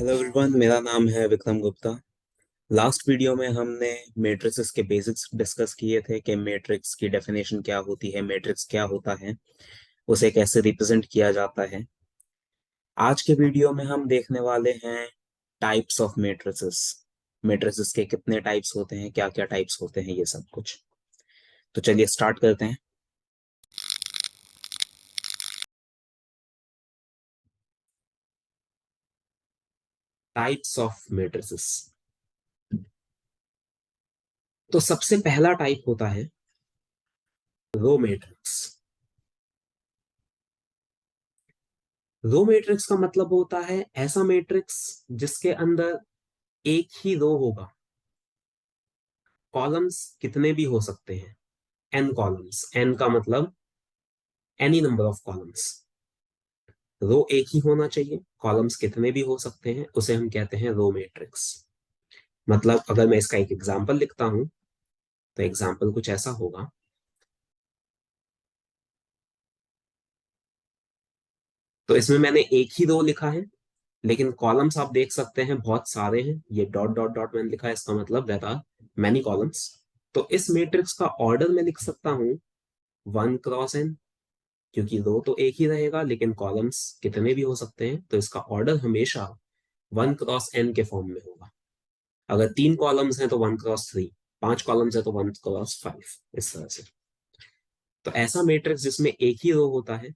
Hello everyone, मेरा नाम है विक्रम गुप्ता। लास्ट वीडियो में हमने मैट्रिसेस के बेसिक्स डिस्कस किए थे कि मैट्रिक्स की डेफिनेशन क्या होती है, मैट्रिक्स क्या होता है, उसे कैसे रिप्रेजेंट किया जाता है। आज के वीडियो में हम देखने वाले हैं टाइप्स ऑफ मैट्रिसेस। मैट्रिसेस के कितने टाइप्स होते हैं, क्या क्या टाइप्स होते हैं, ये सब कुछ। तो चलिए स्टार्ट करते हैं। Types of matrices. तो सबसे पहला टाइप होता है रो मैट्रिक्स। रो मैट्रिक्स का मतलब होता है ऐसा मैट्रिक्स जिसके अंदर एक ही रो होगा। कॉलम्स कितने भी हो सकते हैं, एन कॉलम्स, एन का मतलब एनी नंबर ऑफ कॉलम्स। रो एक ही होना चाहिए, कॉलम्स कितने भी हो सकते हैं, उसे हम कहते हैं रो मैट्रिक्स। मतलब अगर मैं इसका एक एग्जांपल लिखता हूं तो एग्जांपल कुछ ऐसा होगा। तो इसमें मैंने एक ही रो लिखा है, लेकिन कॉलम्स आप देख सकते हैं बहुत सारे हैं। ये डॉट डॉट डॉट मैंने लिखा है, इसका मतलब देयर आर मैनी कॉलम्स। तो इस मैट्रिक्स का ऑर्डर मैं लिख सकता हूं 1 क्रॉस n, क्योंकि रो तो एक ही रहेगा लेकिन कॉलम्स कितने भी हो सकते हैं, तो इसका ऑर्डर हमेशा 1 क्रॉस n के फॉर्म में होगा। अगर 3 कॉलम्स हैं तो 1 क्रॉस 3, 5 कॉलम्स है तो 1 क्रॉस 5, इस तरह से। तो ऐसा मैट्रिक्स जिसमें एक ही रो होता है,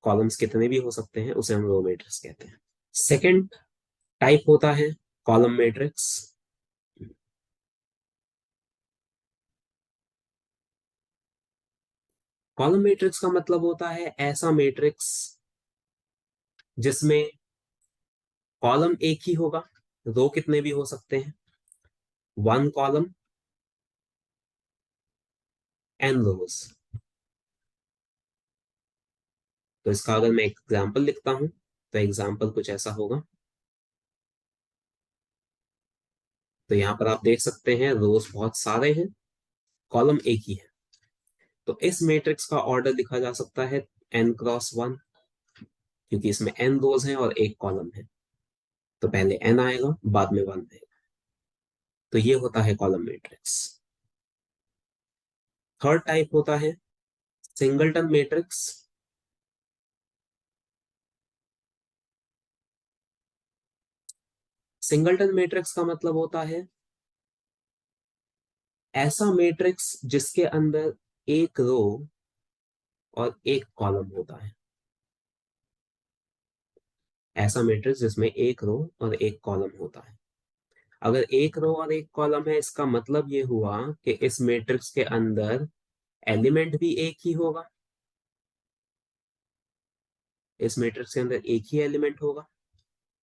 कॉलम्स कितने भी हो सकते हैं, उसे हम रो मैट्रिक्स कहते हैं। सेकेंड टाइप होता है कॉलम मैट्रिक्स। कॉलम मैट्रिक्स का मतलब होता है ऐसा मैट्रिक्स जिसमें कॉलम एक ही होगा, रो कितने भी हो सकते हैं, 1 कॉलम एन रोज। तो इसका अगर मैं एग्जाम्पल लिखता हूं तो एग्जाम्पल कुछ ऐसा होगा। तो यहाँ पर आप देख सकते हैं रोज बहुत सारे हैं, कॉलम एक ही है। तो इस मैट्रिक्स का ऑर्डर लिखा जा सकता है n क्रॉस 1, क्योंकि इसमें n रोज हैं और एक कॉलम है। तो पहले n आएगा, बाद में 1 आएगा। तो ये होता है कॉलम मैट्रिक्स। थर्ड टाइप होता है सिंगलटन मैट्रिक्स। सिंगलटन मैट्रिक्स का मतलब होता है ऐसा मैट्रिक्स जिसके अंदर एक रो और एक कॉलम होता है। ऐसा मैट्रिक्स जिसमें एक रो और एक कॉलम होता है। अगर एक रो और एक कॉलम है, इसका मतलब ये हुआ कि इस मैट्रिक्स के अंदर एलिमेंट भी एक ही होगा। इस मैट्रिक्स के अंदर एक ही एलिमेंट होगा,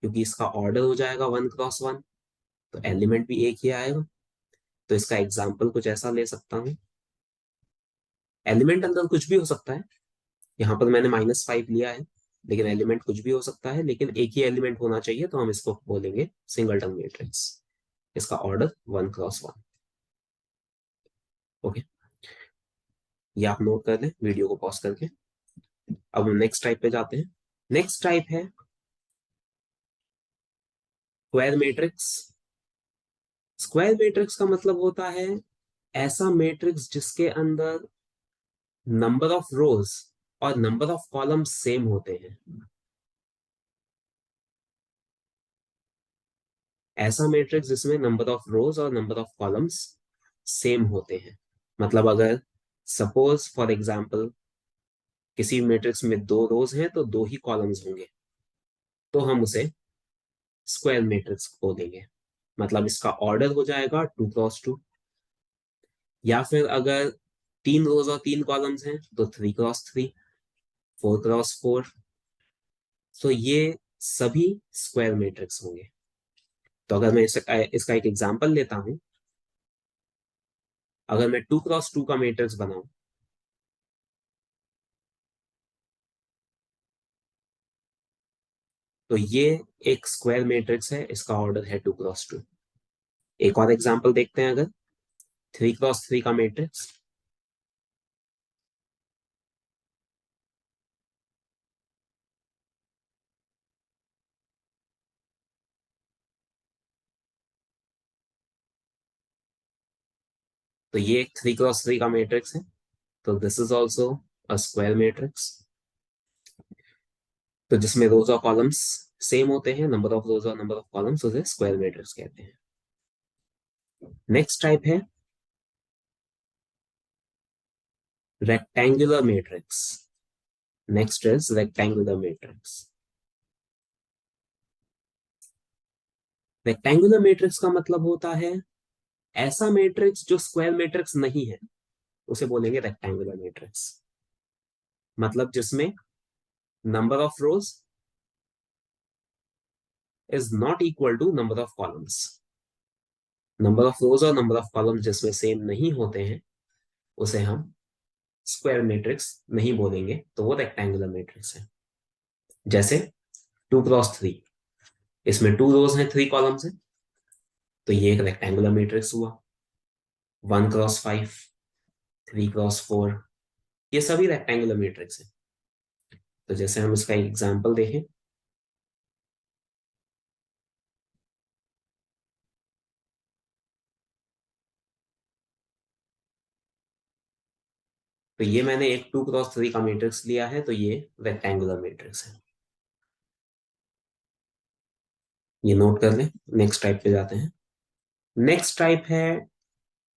क्योंकि इसका ऑर्डर हो जाएगा 1 क्रॉस 1, तो एलिमेंट भी एक ही आएगा। तो इसका एग्जाम्पल कुछ ऐसा ले सकता हूँ। एलिमेंट अंदर कुछ भी हो सकता है, यहाँ पर मैंने -5 लिया है, लेकिन एलिमेंट कुछ भी हो सकता है, लेकिन एक ही एलिमेंट होना चाहिए, तो हम इसको बोलेंगे सिंगलटन मैट्रिक्स। इसका ऑर्डर 1 क्रॉस 1। ओके, ये आप नोट कर लें वीडियो को पॉज करके। अब हम नेक्स्ट टाइप पे जाते हैं। नेक्स्ट टाइप है स्क्वायर मैट्रिक्स। स्क्वायर मैट्रिक्स का मतलब होता है ऐसा मैट्रिक्स जिसके अंदर नंबर ऑफ रोज और नंबर ऑफ कॉलम्स सेम होते हैं। ऐसा मैट्रिक्स जिसमें नंबर ऑफ रोज और नंबर ऑफ कॉलम्स सेम होते हैं। मतलब अगर सपोज फॉर एग्जांपल किसी मैट्रिक्स में 2 रोज हैं तो 2 ही कॉलम्स होंगे, तो हम उसे स्क्वायर मैट्रिक्स बोलेंगे। मतलब इसका ऑर्डर हो जाएगा 2 क्रॉस 2। या फिर अगर 3 रोज और 3 कॉलम्स हैं तो 3 क्रॉस 3, 4 क्रॉस 4। तो ये सभी स्क्वायर मैट्रिक्स होंगे। तो अगर मैं इसका एक एग्जांपल लेता हूं, अगर मैं 2 क्रॉस 2 का मैट्रिक्स बनाऊं, तो ये एक स्क्वायर मैट्रिक्स है, इसका ऑर्डर है 2 क्रॉस 2। एक और एग्जांपल देखते हैं। अगर 3 क्रॉस 3 का मैट्रिक्स, तो ये एक 3x3 का मैट्रिक्स है, तो this is also a square matrix. तो जिसमें रोज और कॉलम्स सेम होते हैं, नंबर ऑफ रोज और नंबर ऑफ कॉलम्स, उसे स्क्वायर मैट्रिक्स कहते हैं। नेक्स्ट टाइप है rectangular matrix. Next is rectangular matrix. Rectangular matrix का मतलब होता है ऐसा मैट्रिक्स जो स्क्वायर मैट्रिक्स नहीं है, उसे बोलेंगे रेक्टेंगुलर मैट्रिक्स। मतलब जिसमें number of rows is not equal to number of columns. Number of rows और नंबर ऑफ कॉलम्स जिसमें सेम नहीं होते हैं, उसे हम स्क्वायर मैट्रिक्स नहीं बोलेंगे, तो वो रेक्टेंगुलर मैट्रिक्स है। जैसे 2x3, इसमें 2 रोज हैं, 3 कॉलम्स हैं, तो ये एक रेक्टेंगुलर मैट्रिक्स हुआ। 1x5, 3x4, ये सभी रेक्टेंगुलर मैट्रिक्स है। तो जैसे हम इसका एक एग्जांपल देखें, तो ये मैंने एक 2x3 का मैट्रिक्स लिया है, तो ये रेक्टेंगुलर मैट्रिक्स है। ये नोट कर लें। नेक्स्ट टाइप पे जाते हैं। नेक्स्ट टाइप है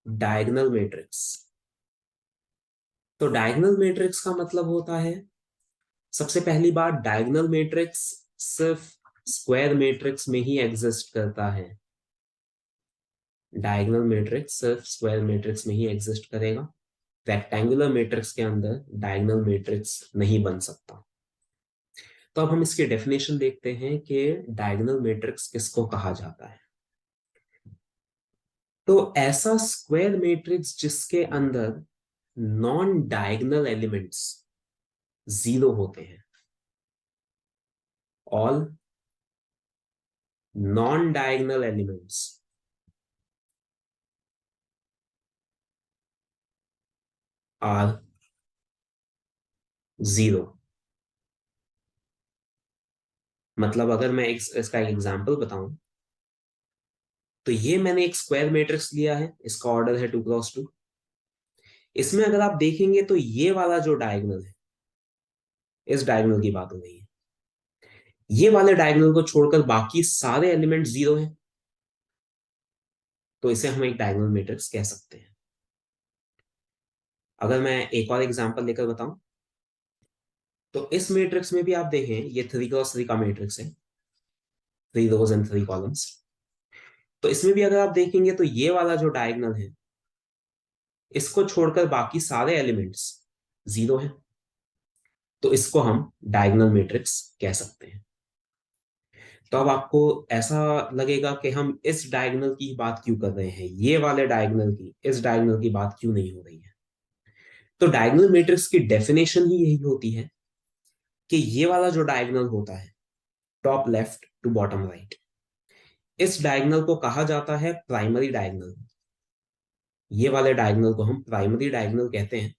डायगोनल मैट्रिक्स। तो डायगोनल मैट्रिक्स का मतलब होता है, सबसे पहली बात, डायगोनल मैट्रिक्स सिर्फ स्क्वायर मैट्रिक्स में ही एग्जिस्ट करता है। डायगोनल मैट्रिक्स सिर्फ स्क्वायर मैट्रिक्स में ही एग्जिस्ट करेगा। रेक्टेंगुलर मैट्रिक्स के अंदर डायगोनल मैट्रिक्स नहीं बन सकता। तो अब हम इसकी डेफिनेशन देखते हैं कि डायगोनल मैट्रिक्स किसको कहा जाता है। तो ऐसा स्क्वायर मैट्रिक्स जिसके अंदर नॉन डायगोनल एलिमेंट्स 0 होते हैं। All non diagonal elements are 0। मतलब अगर मैं इसका एक एग्जांपल बताऊं, तो ये मैंने एक स्क्वायर मैट्रिक्स लिया है, इसका ऑर्डर है 2x2। इसमें अगर आप देखेंगे तो ये वाला जो डायगोनल है, इस डायगोनल की बात हो रही है, ये वाले डायगोनल को छोड़कर बाकी सारे एलिमेंट 0 हैं, तो इसे हम एक डायगोनल मैट्रिक्स कह सकते हैं। अगर मैं एक और एग्जांपल लेकर बताऊं, तो इस मैट्रिक्स में भी आप देखें, ये 3x3 का मैट्रिक्स है, 3 रोज एंड 3 कॉलम्स। तो इसमें भी अगर आप देखेंगे तो ये वाला जो डायगोनल है, इसको छोड़कर बाकी सारे एलिमेंट्स 0 हैं, तो इसको हम डायगोनल मैट्रिक्स कह सकते हैं। तो अब आपको ऐसा लगेगा कि हम इस डायगोनल की बात क्यों कर रहे हैं, ये वाले डायगोनल की, इस डायगोनल की बात क्यों नहीं हो रही है। तो डायगोनल मैट्रिक्स की डेफिनेशन ही यही होती है कि ये वाला जो डायगोनल होता है, top left to bottom right, इस डायगोनल को कहा जाता है प्राइमरी डायगोनल। ये वाले डायगोनल को हम प्राइमरी डायगोनल कहते हैं।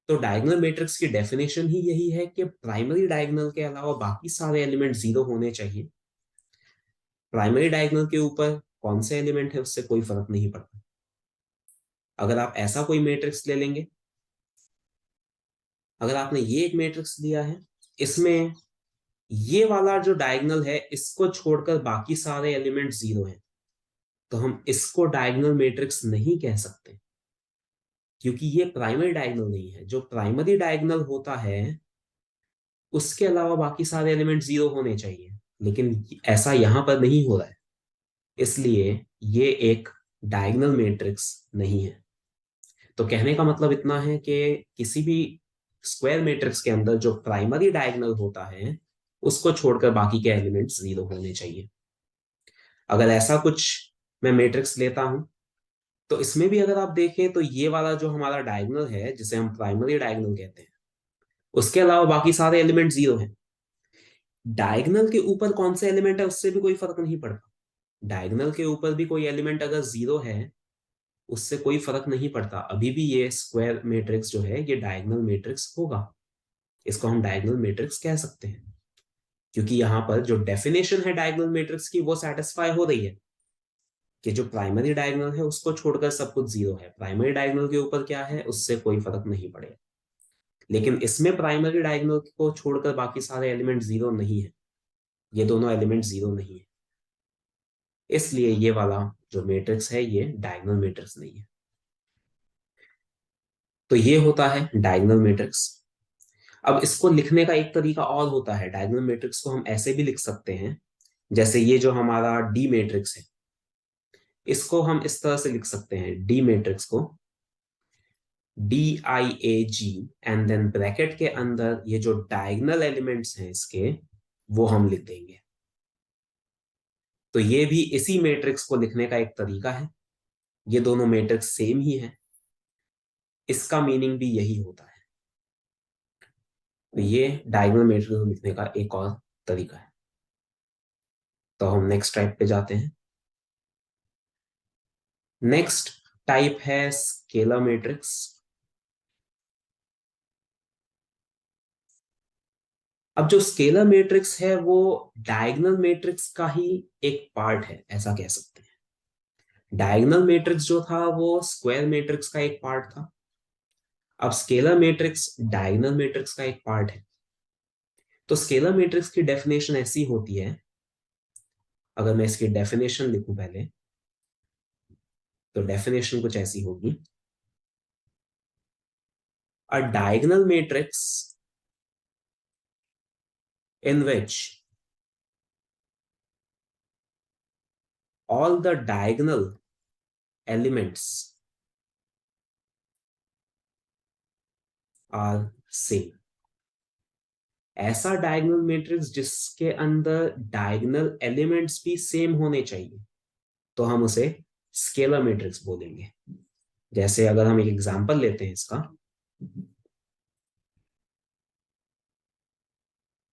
तो डायगोनल मैट्रिक्स की डेफिनेशन ही यही है कि प्राइमरी डायगोनल के अलावा बाकी सारे एलिमेंट 0 होने चाहिए। प्राइमरी डायगोनल के ऊपर कौन से एलिमेंट है उससे कोई फर्क नहीं पड़ता। अगर आप ऐसा कोई मैट्रिक्स ले लेंगे, अगर आपने ये एक मैट्रिक्स लिया है, इसमें ये वाला जो डायगोनल है, इसको छोड़कर बाकी सारे एलिमेंट 0 हैं, तो हम इसको डायगोनल मैट्रिक्स नहीं कह सकते, क्योंकि ये प्राइमरी डायगोनल नहीं है। जो प्राइमरी डायगोनल होता है, उसके अलावा बाकी सारे एलिमेंट 0 होने चाहिए, लेकिन ऐसा यहां पर नहीं हो रहा है, इसलिए ये एक डायगोनल मैट्रिक्स नहीं है। तो कहने का मतलब इतना है कि किसी भी स्क्वायर मैट्रिक्स के अंदर जो प्राइमरी डायगोनल होता है, उसको छोड़कर बाकी के एलिमेंट्स 0 होने चाहिए। अगर ऐसा कुछ मैं मैट्रिक्स लेता हूं, तो इसमें भी अगर आप देखें तो ये वाला जो हमारा डायगोनल है, जिसे हम प्राइमरी डायगोनल कहते हैं, उसके अलावा बाकी सारे एलिमेंट 0 हैं। डायगोनल के ऊपर कौन से एलिमेंट है उससे भी कोई फर्क नहीं पड़ता। डायगोनल के ऊपर भी कोई एलिमेंट अगर 0 है, उससे कोई फर्क नहीं पड़ता, अभी भी ये स्क्वायर मैट्रिक्स जो है, ये डायगोनल मैट्रिक्स होगा। इसको हम डायगोनल मैट्रिक्स कह सकते हैं, क्योंकि यहाँ पर जो डेफिनेशन है डायगोनल मैट्रिक्स की, वो सेटिस्फाई हो रही है। कि जो प्राइमरी डायगोनल है उसको छोड़कर सब कुछ जीरो है, प्राइमरी डायगोनल के ऊपर क्या है उससे कोई फर्क नहीं पड़ेगा। लेकिन इसमें प्राइमरी डायगोनल को छोड़कर बाकी सारे एलिमेंट जीरो नहीं है, ये दोनों एलिमेंट जीरो नहीं है, इसलिए ये वाला जो मैट्रिक्स है ये डायगोनल मैट्रिक्स नहीं है। तो ये होता है डायगोनल मैट्रिक्स। अब इसको लिखने का एक तरीका और होता है, डायगोनल मैट्रिक्स को हम ऐसे भी लिख सकते हैं, जैसे ये जो हमारा डी मैट्रिक्स है इसको हम इस तरह से लिख सकते हैं, डी मैट्रिक्स को DIAG, एंड देन ब्रैकेट के अंदर ये जो डायगोनल एलिमेंट्स हैं इसके वो हम लिख देंगे। तो ये भी इसी मैट्रिक्स को लिखने का एक तरीका है, ये दोनों मैट्रिक्स सेम ही है, इसका मीनिंग भी यही होता है। तो ये डायगोनल मैट्रिक्स लिखने का एक और तरीका है। तो हम नेक्स्ट टाइप पे जाते हैं। नेक्स्ट टाइप है स्केलर मैट्रिक्स। अब जो स्केलर मैट्रिक्स है वो डायगोनल मैट्रिक्स का ही एक पार्ट है, ऐसा कह सकते हैं। डायगोनल मैट्रिक्स जो था वो स्क्वायर मैट्रिक्स का एक पार्ट था, अब स्केलर मैट्रिक्स डायगोनल मैट्रिक्स का एक पार्ट है। तो स्केलर मैट्रिक्स की डेफिनेशन ऐसी होती है, अगर मैं इसकी डेफिनेशन लिखूं पहले, तो डेफिनेशन कुछ ऐसी होगी, अ diagonal matrix in which all the diagonal elements are same। ऐसा डायगोनल मैट्रिक्स जिसके अंदर डायगोनल एलिमेंट्स भी सेम होने चाहिए, तो हम उसे स्केलर मैट्रिक्स बोलेंगे। जैसे अगर हम एक एग्जांपल लेते हैं इसका,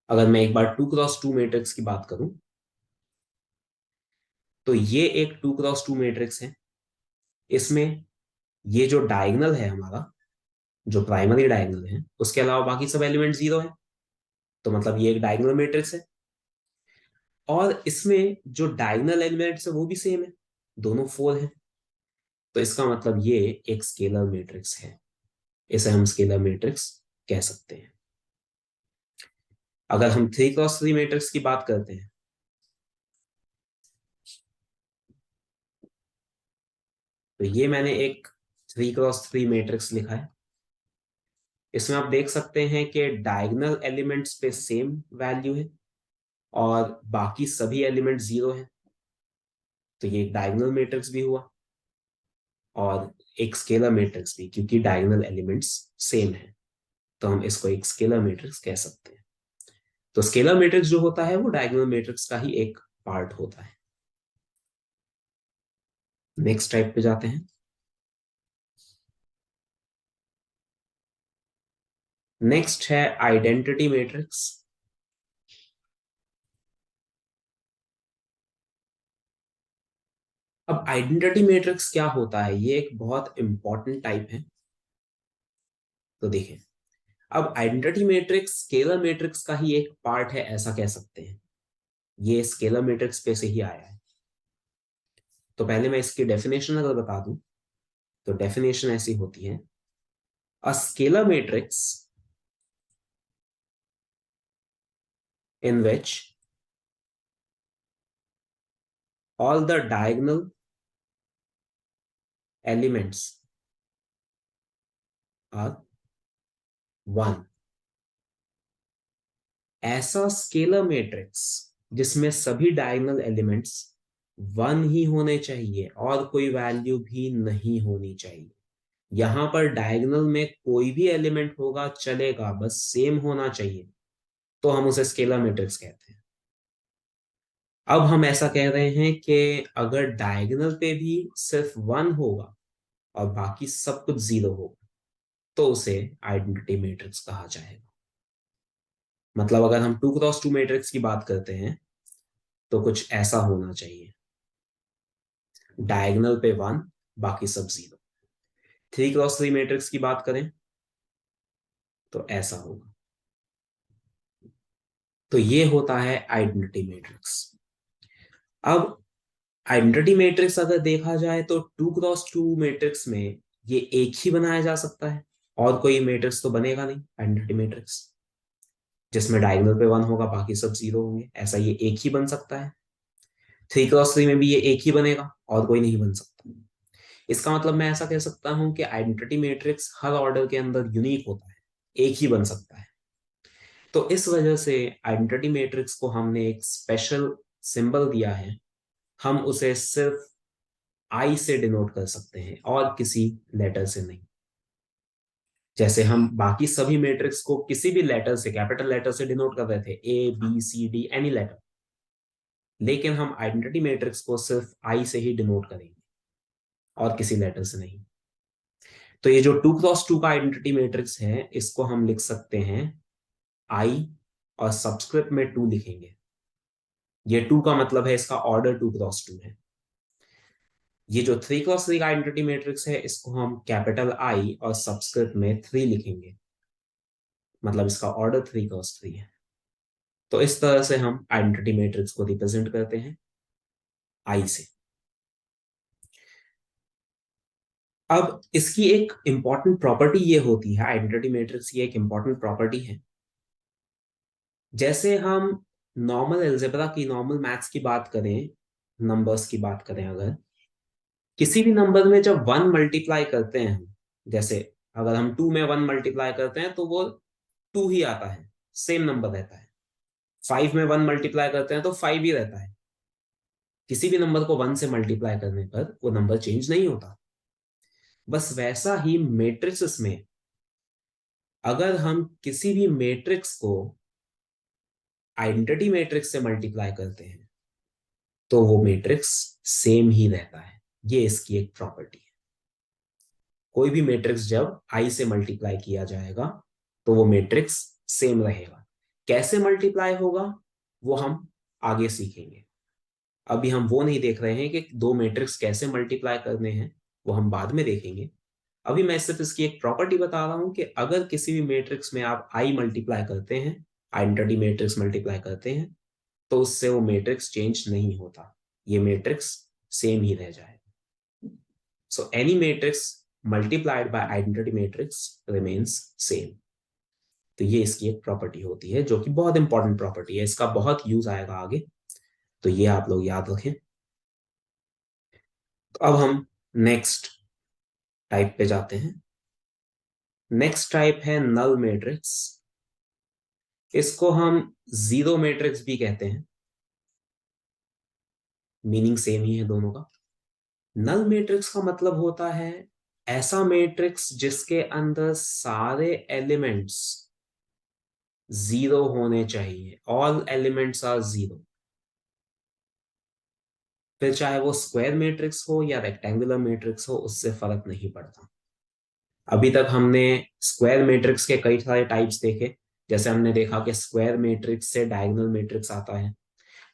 अगर मैं एक बार 2x2 मैट्रिक्स की बात करूं, तो ये एक 2x2 मैट्रिक्स है। इसमें ये जो डायगोनल है हमारा, जो प्राइमरी डायगोनल है, उसके अलावा बाकी सब एलिमेंट जीरो है, तो मतलब ये एक डायगोनल मैट्रिक्स है। और इसमें जो डायगोनल एलिमेंट्स है वो भी सेम है, दोनों फोर है, तो इसका मतलब ये एक स्केलर मैट्रिक्स है, इसे हम स्केलर मैट्रिक्स कह सकते हैं। अगर हम 3x3 मैट्रिक्स की बात करते हैं, तो ये मैंने एक 3x3 मैट्रिक्स लिखा है। इसमें आप देख सकते हैं कि डायगोनल एलिमेंट्स पे सेम वैल्यू है और बाकी सभी एलिमेंट जीरो है, तो ये एक डायगोनल मैट्रिक्स भी हुआ और एक स्केलर मैट्रिक्स भी, क्योंकि डायगोनल एलिमेंट्स सेम है, तो हम इसको एक स्केलर मैट्रिक्स कह सकते हैं। तो स्केलर मैट्रिक्स जो होता है वो डायगोनल मैट्रिक्स का ही एक पार्ट होता है। नेक्स्ट टाइप पे जाते हैं। नेक्स्ट है आइडेंटिटी मैट्रिक्स। अब आइडेंटिटी मैट्रिक्स क्या होता है, ये एक बहुत इंपॉर्टेंट टाइप है। तो देखिए, अब आइडेंटिटी मैट्रिक्स स्केलर मैट्रिक्स का ही एक पार्ट है, ऐसा कह सकते हैं, ये स्केलर मैट्रिक्स पे से ही आया है। तो पहले मैं इसकी डेफिनेशन अगर बता दूं, तो डेफिनेशन ऐसी होती है, a scalar matrix in which all the diagonal elements are one। ऐसा स्केलर मैट्रिक्स जिसमें सभी डायगोनल एलिमेंट्स वन ही होने चाहिए और कोई वैल्यू भी नहीं होनी चाहिए। यहां पर डायगोनल में कोई भी एलिमेंट होगा चलेगा, बस सेम होना चाहिए, तो हम उसे स्केलर मैट्रिक्स कहते हैं। अब हम ऐसा कह रहे हैं कि अगर डायगोनल पे भी सिर्फ वन होगा और बाकी सब कुछ जीरो होगा, तो उसे आइडेंटिटी मैट्रिक्स कहा जाएगा। मतलब अगर हम 2x2 मैट्रिक्स की बात करते हैं, तो कुछ ऐसा होना चाहिए, डायगोनल पे वन, बाकी सब जीरो। 3x3 मैट्रिक्स की बात करें तो ऐसा होगा। तो ये होता है आइडेंटिटी मैट्रिक्स। अब आइडेंटिटी मैट्रिक्स अगर देखा जाए तो 2x2 मैट्रिक्स में ये एक ही बनाया जा सकता है, और कोई मैट्रिक्स तो बनेगा नहीं आइडेंटिटी मैट्रिक्स जिसमें डायगोनल पे 1 होगा बाकी सब 0 होंगे, ऐसा ये एक ही बन सकता है। 3x3 में भी ये एक ही बनेगा और कोई नहीं बन सकता। इसका मतलब मैं ऐसा कह सकता हूं कि आइडेंटिटी मैट्रिक्स हर ऑर्डर के अंदर यूनिक होता है, एक ही बन सकता है। तो इस वजह से आइडेंटिटी मैट्रिक्स को हमने एक स्पेशल सिंबल दिया है, हम उसे सिर्फ आई से डिनोट कर सकते हैं और किसी लेटर से नहीं। जैसे हम बाकी सभी मैट्रिक्स को किसी भी लेटर से, कैपिटल लेटर से डिनोट कर रहे थे, A B C D any letter, लेकिन हम आइडेंटिटी मैट्रिक्स को सिर्फ आई से ही डिनोट करेंगे और किसी लेटर से नहीं। तो ये जो 2x2 का आइडेंटिटी मैट्रिक्स है इसको हम लिख सकते हैं आई और सबस्क्रिप्ट में 2 लिखेंगे। ये 2 का मतलब है इसका ऑर्डर 2x2 है। ये जो 3x3 का आइडेंटिटी मैट्रिक्स है इसको हम कैपिटल आई और सबस्क्रिप्ट में 3 लिखेंगे, मतलब इसका ऑर्डर 3x3 है। तो इस तरह से हम आइडेंटिटी मैट्रिक्स को रिप्रेजेंट करते हैं आई से। अब इसकी एक इंपॉर्टेंट प्रॉपर्टी ये होती है, आइडेंटिटी मैट्रिक्स की एक इंपॉर्टेंट प्रॉपर्टी है, जैसे हम नॉर्मल अलजेब्रा की, नॉर्मल मैथ्स की बात करें, नंबर्स की बात करें, अगर किसी भी नंबर में जब 1 मल्टीप्लाई करते हैं हम, जैसे अगर हम 2 में 1 मल्टीप्लाई करते हैं तो वो 2 ही आता है, सेम नंबर रहता है। 5 में 1 मल्टीप्लाई करते हैं तो 5 ही रहता है। किसी भी नंबर को 1 से मल्टीप्लाई करने पर वो नंबर चेंज नहीं होता। बस वैसा ही मैट्रिक्स में अगर हम किसी भी मैट्रिक्स को आइडेंटिटी मैट्रिक्स से मल्टीप्लाई करते हैं तो वो मैट्रिक्स सेम ही रहता है। ये इसकी एक प्रॉपर्टी है। कोई भी मैट्रिक्स जब आई से मल्टीप्लाई किया जाएगा तो वो मैट्रिक्स सेम रहेगा। कैसे मल्टीप्लाई होगा वो हम आगे सीखेंगे। अभी हम वो नहीं देख रहे हैं कि दो मैट्रिक्स कैसे मल्टीप्लाई करने हैं, वो हम बाद में देखेंगे। अभी मैं सिर्फ इसकी एक प्रॉपर्टी बता रहा हूं कि अगर किसी भी मैट्रिक्स में आप आई मल्टीप्लाई करते हैं, आइडेंटिटी मैट्रिक्स मल्टीप्लाई करते हैं, तो उससे वो मैट्रिक्स चेंज नहीं होता, ये मैट्रिक्स सेम ही रह जाएगा। So any matrix multiplied bye identity matrix remains same. तो ये इसकी एक प्रॉपर्टी होती है जो कि बहुत इंपॉर्टेंट प्रॉपर्टी है, इसका बहुत यूज आएगा आगे, तो ये आप लोग याद रखें। तो अब हम नेक्स्ट टाइप पे जाते हैं। नेक्स्ट टाइप है नल मैट्रिक्स। इसको हम जीरो मैट्रिक्स भी कहते हैं, मीनिंग सेम ही है दोनों का। नल मैट्रिक्स का मतलब होता है ऐसा मैट्रिक्स जिसके अंदर सारे एलिमेंट्स जीरो होने चाहिए, ऑल एलिमेंट्स आर जीरो। फिर चाहे वो स्क्वायर मैट्रिक्स हो या रेक्टेंगुलर मैट्रिक्स हो, उससे फर्क नहीं पड़ता। अभी तक हमने स्क्वायर मैट्रिक्स के कई सारे टाइप्स देखे। जैसे हमने देखा कि स्क्वायर मैट्रिक्स से डायगोनल मैट्रिक्स आता है,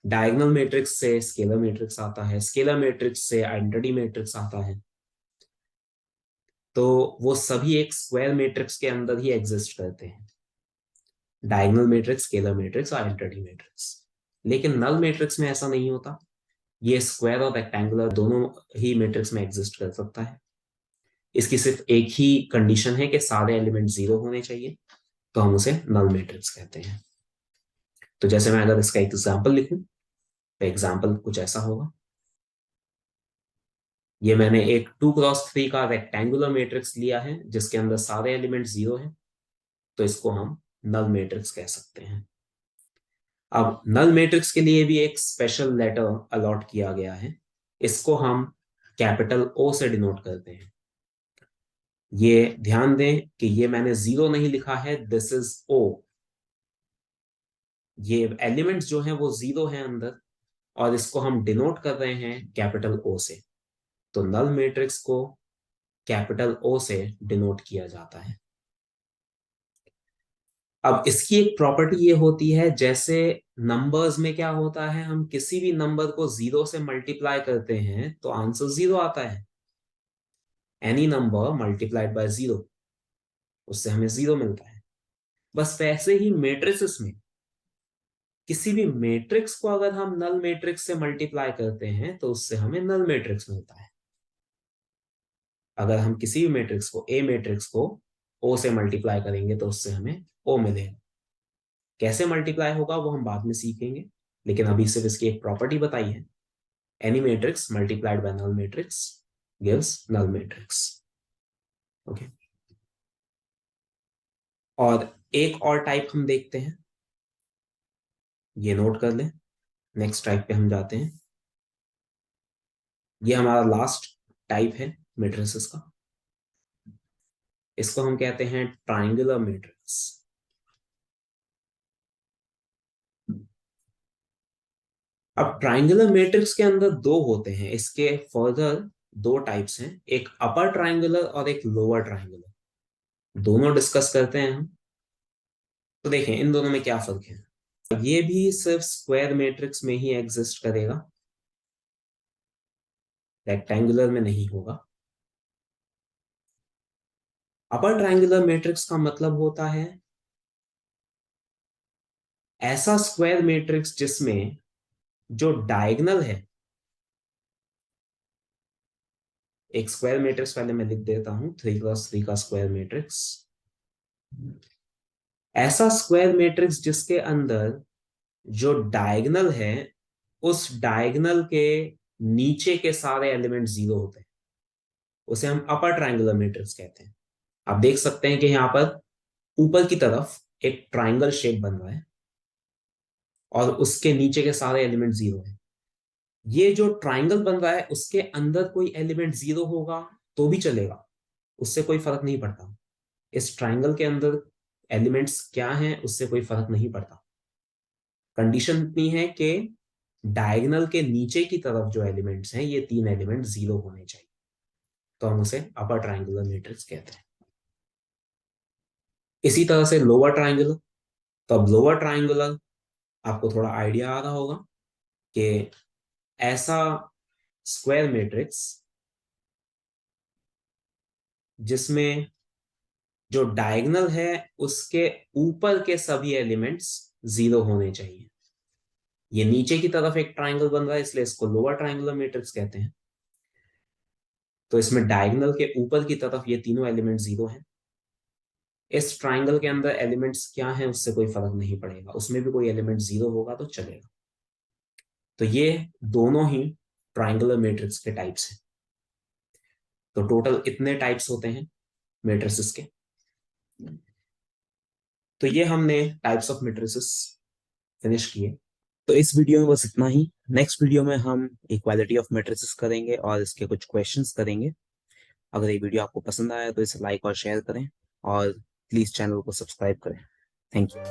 डायगोनल मैट्रिक्स से स्केलर मैट्रिक्स आता है, स्केलर मैट्रिक्स से आइडेंटिटी मैट्रिक्स आता है। तो वो सभी एक स्क्वायर मैट्रिक्स के अंदर ही एग्जिस्ट करते हैं, डायगोनल मैट्रिक्स, स्केलर मैट्रिक्स और आइडेंटिटी मैट्रिक्स। लेकिन नल मैट्रिक्स में ऐसा नहीं होता, ये स्क्वायर और रेक्टेंगुलर दोनों ही मैट्रिक्स में एग्जिस्ट कर सकता है। इसकी सिर्फ एक ही कंडीशन है कि सारे एलिमेंट जीरो होने चाहिए, तो हम उसे नल मैट्रिक्स कहते हैं। तो जैसे मैं अगर इसका एग्जाम्पल लिखूं तो एग्जाम्पल कुछ ऐसा होगा। ये मैंने एक 2x3 का रेक्टेंगुलर मैट्रिक्स लिया है जिसके अंदर सारे एलिमेंट जीरो हैं, तो इसको हम नल मैट्रिक्स कह सकते हैं। अब नल मैट्रिक्स के लिए भी एक स्पेशल लेटर अलॉट किया गया है, इसको हम कैपिटल ओ से डिनोट करते हैं। ये ध्यान दें कि ये मैंने जीरो नहीं लिखा है, दिस इज ओ। ये एलिमेंट्स जो हैं वो जीरो हैं अंदर, और इसको हम डिनोट कर रहे हैं कैपिटल ओ से। तो नल मैट्रिक्स को कैपिटल ओ से डिनोट किया जाता है। अब इसकी एक प्रॉपर्टी ये होती है, जैसे नंबर्स में क्या होता है, हम किसी भी नंबर को जीरो से मल्टीप्लाई करते हैं तो आंसर जीरो आता है। Any number multiplied by zero, उससे हमें जीरो मिलता है। बस वैसे ही मैट्रिसेस में किसी भी मैट्रिक्स को अगर हम नल मैट्रिक्स से मल्टीप्लाई करते हैं तो उससे हमें नल मैट्रिक्स मिलता है। अगर हम किसी भी मैट्रिक्स को, ए मैट्रिक्स को ओ से मल्टीप्लाई करेंगे तो उससे हमें ओ मिलेगा। कैसे मल्टीप्लाई होगा वो हम बाद में सीखेंगे, लेकिन अभी सिर्फ इसकी एक प्रॉपर्टी बताई है, any matrix multiplied by null matrix gives null matrix. Okay, और एक और टाइप हम देखते हैं, ये नोट कर लें। नेक्स्ट टाइप पे हम जाते हैं। ये हमारा लास्ट टाइप है मैट्रिसेस का। इसको हम कहते हैं ट्राइंगुलर मैट्रिक्स। अब ट्राइंगुलर मैट्रिक्स के अंदर दो होते हैं, इसके फर्दर दो टाइप्स हैं, एक अपर ट्राइंगुलर और एक लोअर ट्राइंगुलर। दोनों डिस्कस करते हैं हम। तो देखें इन दोनों में क्या फर्क है। ये भी सिर्फ स्क्वायर मैट्रिक्स में ही एग्जिस्ट करेगा, रेक्टेंगुलर में नहीं होगा। अपर ट्राइंगुलर मैट्रिक्स का मतलब होता है ऐसा स्क्वायर मैट्रिक्स जिसमें जो डायगोनल है, एक स्क्वायर मैट्रिक्स पहले मैं लिख देता हूं, 3x3 का स्क्वायर मैट्रिक्स। ऐसा स्क्वायर मैट्रिक्स जिसके अंदर जो डायगोनल है उस डायगोनल के नीचे के सारे एलिमेंट जीरो होते हैं, उसे हम अपर ट्राइंगुलर मैट्रिक्स कहते हैं। आप देख सकते हैं कि यहाँ पर ऊपर की तरफ एक ट्राइंगल शेप बन रहा है और उसके नीचे के सारे एलिमेंट जीरो हैं। ये जो ट्राइंगल बन रहा है उसके अंदर कोई एलिमेंट जीरो होगा तो भी चलेगा, उससे कोई फर्क नहीं पड़ता। इस ट्राइंगल के अंदर एलिमेंट्स क्या हैं उससे कोई फर्क नहीं पड़ता। कंडीशन इतनी है कि डायगोनल के नीचे की तरफ जो एलिमेंट्स हैं ये तीन एलिमेंट जीरो होने चाहिए, तो हम उसे अपर ट्राइंगुलर मैट्रिक्स कहते हैं। इसी तरह से लोअर ट्राइंगुलर। तो अब लोअर ट्राइंगुलर आपको थोड़ा आइडिया आ रहा होगा कि ऐसा स्क्वायर मैट्रिक्स जिसमें जो डायगोनल है उसके ऊपर के सभी एलिमेंट्स जीरो होने चाहिए। ये नीचे की तरफ एक ट्राइंगल बन रहा है इसलिए इसको लोअर ट्राइंगुलर मैट्रिक्स कहते हैं। तो इसमें डायगोनल के ऊपर की तरफ ये तीनों एलिमेंट जीरो हैं। इस ट्राइंगल के अंदर एलिमेंट्स क्या हैं उससे कोई फर्क नहीं पड़ेगा, उसमें भी कोई एलिमेंट जीरो होगा तो चलेगा। तो ये दोनों ही ट्राइंगुलर मैट्रिक्स के टाइप्स हैं। तो टोटल इतने टाइप्स होते हैं मैट्रिसेस के। तो ये हमने टाइप्स ऑफ मैट्रिसेस फिनिश किए। तो इस वीडियो में बस इतना ही। नेक्स्ट वीडियो में हम इक्वालिटी ऑफ मैट्रिसेस करेंगे और इसके कुछ क्वेश्चंस करेंगे। अगर ये वीडियो आपको पसंद आया तो इसे लाइक और शेयर करें और प्लीज चैनल को सब्सक्राइब करें। Thank you.